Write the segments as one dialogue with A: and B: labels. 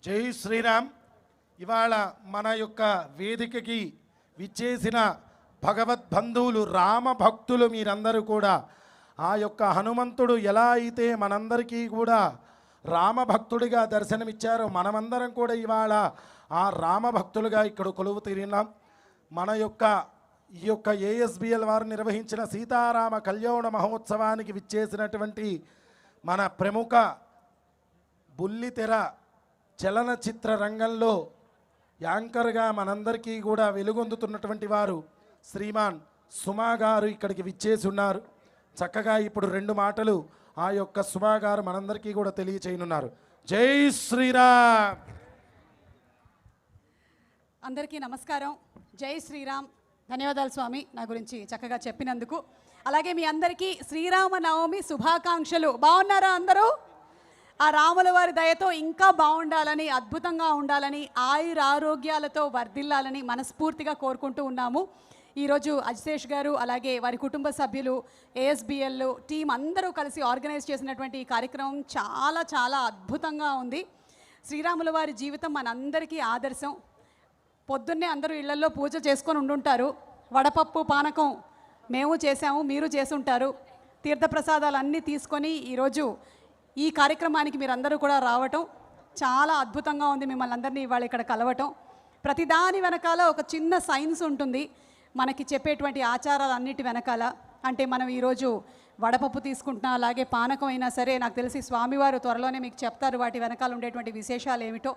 A: జై శ్రీరామ్. ఇవాళ మన యొక్క వేదికకి విచ్చేసిన భగవద్బంధువులు రామ భక్తులు మీరందరూ కూడా ఆ యొక్క హనుమంతుడు ఎలా అయితే మనందరికీ కూడా రామభక్తుడిగా దర్శనమిచ్చారో మనమందరం కూడా ఇవాళ ఆ రామభక్తులుగా ఇక్కడ కొలువు తీరినాం. మన యొక్క ఈ యొక్క ఏఎస్బిఎల్ వారు నిర్వహించిన సీతారామ కళ్యాణ మహోత్సవానికి విచ్చేసినటువంటి మన ప్రముఖ బుల్లితెర చలనచిత్ర రంగంలో యాంకర్గా మనందరికీ కూడా వెలుగొందుతున్నటువంటి వారు శ్రీమాన్ సుమా గారు ఇక్కడికి విచ్చేసి ఉన్నారు. చక్కగా ఇప్పుడు 2 మాటలు ఆ యొక్క సుమా గారు మనందరికీ కూడా తెలియచేయనున్నారు. జై శ్రీరామ్.
B: అందరికీ నమస్కారం. జై శ్రీరామ్. ధన్యవాదాలు స్వామి నా గురించి చక్కగా చెప్పినందుకు. అలాగే మీ అందరికీ శ్రీరామనవమి శుభాకాంక్షలు. బాగున్నారా అందరూ? ఆ రాముల వారి దయతో ఇంకా బాగుండాలని, అద్భుతంగా ఉండాలని, ఆయురారోగ్యాలతో వర్ధిల్లాలని మనస్ఫూర్తిగా కోరుకుంటూ ఉన్నాము. ఈరోజు అజితేష్ గారు అలాగే వారి కుటుంబ సభ్యులు, ఏఎస్బిఎల్ టీం అందరూ కలిసి ఆర్గనైజ్ చేసినటువంటి ఈ కార్యక్రమం చాలా చాలా అద్భుతంగా ఉంది. శ్రీరాముల వారి జీవితం మనందరికీ ఆదర్శం. పొద్దున్నే అందరూ ఇళ్లలో పూజ చేసుకొని ఉండుంటారు. వడపప్పు పానకం మేము చేసాము, మీరు చేసుంటారు. తీర్థప్రసాదాలు అన్నీ తీసుకొని ఈరోజు ఈ కార్యక్రమానికి మీరందరూ కూడా రావటం చాలా అద్భుతంగా ఉంది. మిమ్మల్ని అందరినీ ఇవాళ ఇక్కడ కలవటం. ప్రతిదాని వెనకాల ఒక చిన్న సైన్స్ ఉంటుంది మనకి చెప్పేటువంటి ఆచారాలన్నిటి వెనకాల. అంటే మనం ఈరోజు వడపప్పు తీసుకుంటున్నా, అలాగే పానకం అయినా సరే నాకు తెలిసి స్వామివారు త్వరలోనే మీకు చెప్తారు వాటి వెనకాల ఉండేటువంటి విశేషాలు ఏమిటో.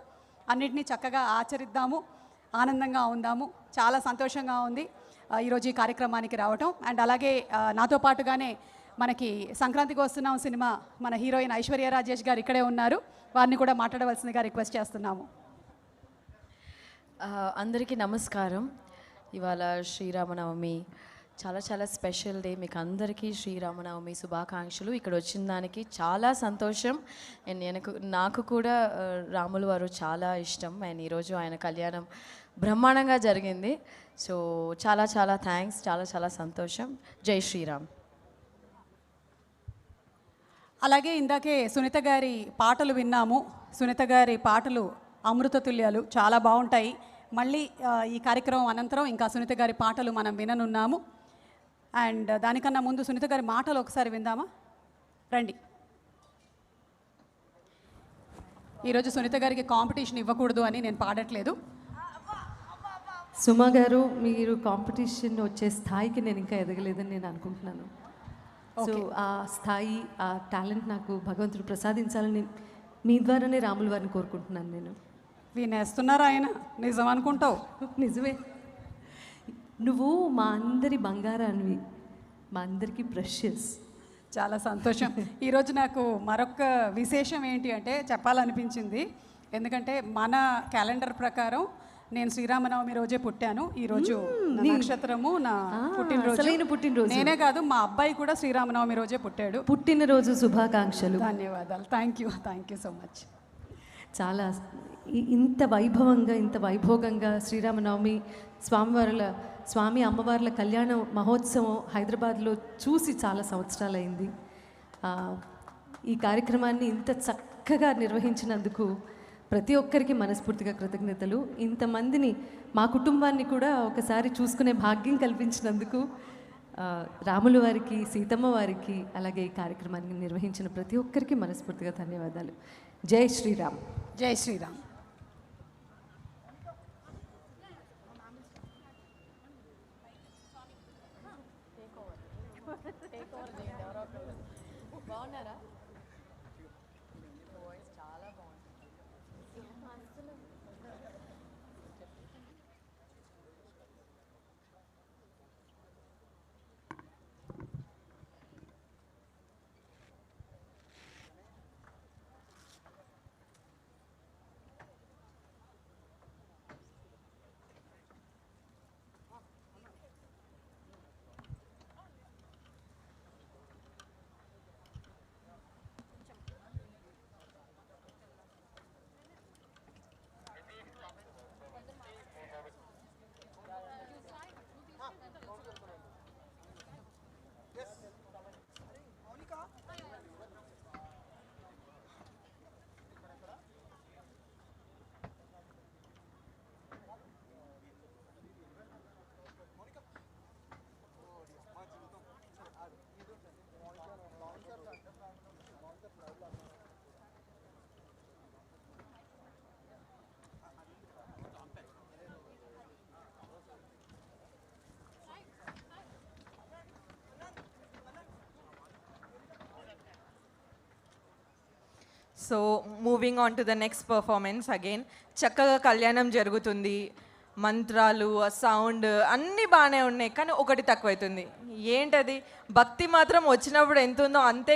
B: అన్నిటినీ చక్కగా ఆచరిద్దాము, ఆనందంగా ఉందాము. చాలా సంతోషంగా ఉంది ఈరోజు ఈ కార్యక్రమానికి రావటం. అండ్ అలాగే నాతో పాటుగానే మనకి సంక్రాంతికి వస్తున్నాం సినిమా మన హీరోయిన్ ఐశ్వర్య రాజేష్ గారు ఇక్కడే ఉన్నారు. వారిని కూడా మాట్లాడవలసిందిగా రిక్వెస్ట్ చేస్తున్నాము.
C: అందరికీ నమస్కారం. ఇవాళ శ్రీరామనవమి చాలా చాలా స్పెషల్ డే. మీకు అందరికీ శ్రీరామనవమి శుభాకాంక్షలు. ఇక్కడ వచ్చిన దానికి చాలా సంతోషం. అండ్ నాకు కూడా రాములు వారు చాలా ఇష్టం. అండ్ ఈరోజు ఆయన కళ్యాణం బ్రహ్మాండంగా జరిగింది. సో చాలా చాలా థ్యాంక్స్, చాలా చాలా సంతోషం. జై శ్రీరామ్.
B: అలాగే ఇందాకే సునీత గారి పాటలు విన్నాము. సునీత గారి పాటలు అమృత తుల్యాలు, చాలా బాగుంటాయి. మళ్ళీ ఈ కార్యక్రమం అనంతరం ఇంకా సునీత గారి పాటలు మనం విననున్నాము. అండ్ దానికన్నా ముందు సునీత గారి మాటలు ఒకసారి విందామా? రండి. ఈరోజు సునీత గారికి కాంపిటీషన్ ఇవ్వకూడదు అని నేను పాడట్లేదు.
D: సుమా గారు, మీరు కాంపిటీషన్ వచ్చే స్థాయికి నేను ఇంకా ఎదగలేదని నేను అనుకుంటున్నాను. సో ఆ స్థాయి, ఆ టాలెంట్ నాకు భగవంతుడు ప్రసాదించాలని మీ ద్వారానే రాముల వారిని కోరుకుంటున్నాను. నేను
B: వినేస్తున్నారు ఆయన, నిజం అనుకుంటావు?
D: నిజమే. నువ్వు మా అందరి బంగారానివి, మా అందరికీ ప్రెషియస్.
B: చాలా సంతోషం. ఈరోజు నాకు మరొక విశేషం ఏంటి అంటే చెప్పాలనిపించింది. ఎందుకంటే మన క్యాలెండర్ ప్రకారం నేను శ్రీరామనవమి రోజే పుట్టాను. ఈరోజు నక్షత్రము నా పుట్టినరోజు. నేనే కాదు, మా అబ్బాయి కూడా శ్రీరామనవమి రోజే పుట్టాడు.
D: పుట్టినరోజు శుభాకాంక్షలు.
B: ధన్యవాదాలు. Thank you so much.
D: చాలా ఇంత వైభోగంగా శ్రీరామనవమి స్వామి అమ్మవార్ల కళ్యాణ మహోత్సవం హైదరాబాద్లో చూసి చాలా సంవత్సరాలైంది. ఈ కార్యక్రమాన్ని ఇంత చక్కగా నిర్వహించినందుకు ప్రతి ఒక్కరికి మనస్ఫూర్తిగా కృతజ్ఞతలు. ఇంతమందిని, మా కుటుంబాన్ని కూడా ఒకసారి చూసుకునే భాగ్యం కల్పించినందుకు రాముల వారికి, సీతమ్మ వారికి, అలాగే ఈ కార్యక్రమాన్ని నిర్వహించిన ప్రతి ఒక్కరికి మనస్ఫూర్తిగా ధన్యవాదాలు. జై శ్రీరామ్.
B: జై శ్రీరామ్.
C: బాగున్నారా?
E: So moving on to the next performance again. చక్కగా కళ్యాణం జరుగుతుంది, మంత్రాలు, ఆ సౌండ్ అన్నీ బాగానే ఉన్నాయి, కానీ ఒకటి తక్కువైతుంది. ఏంటది? భక్తి మాత్రం వచ్చినప్పుడు ఎంత ఉందో అంతే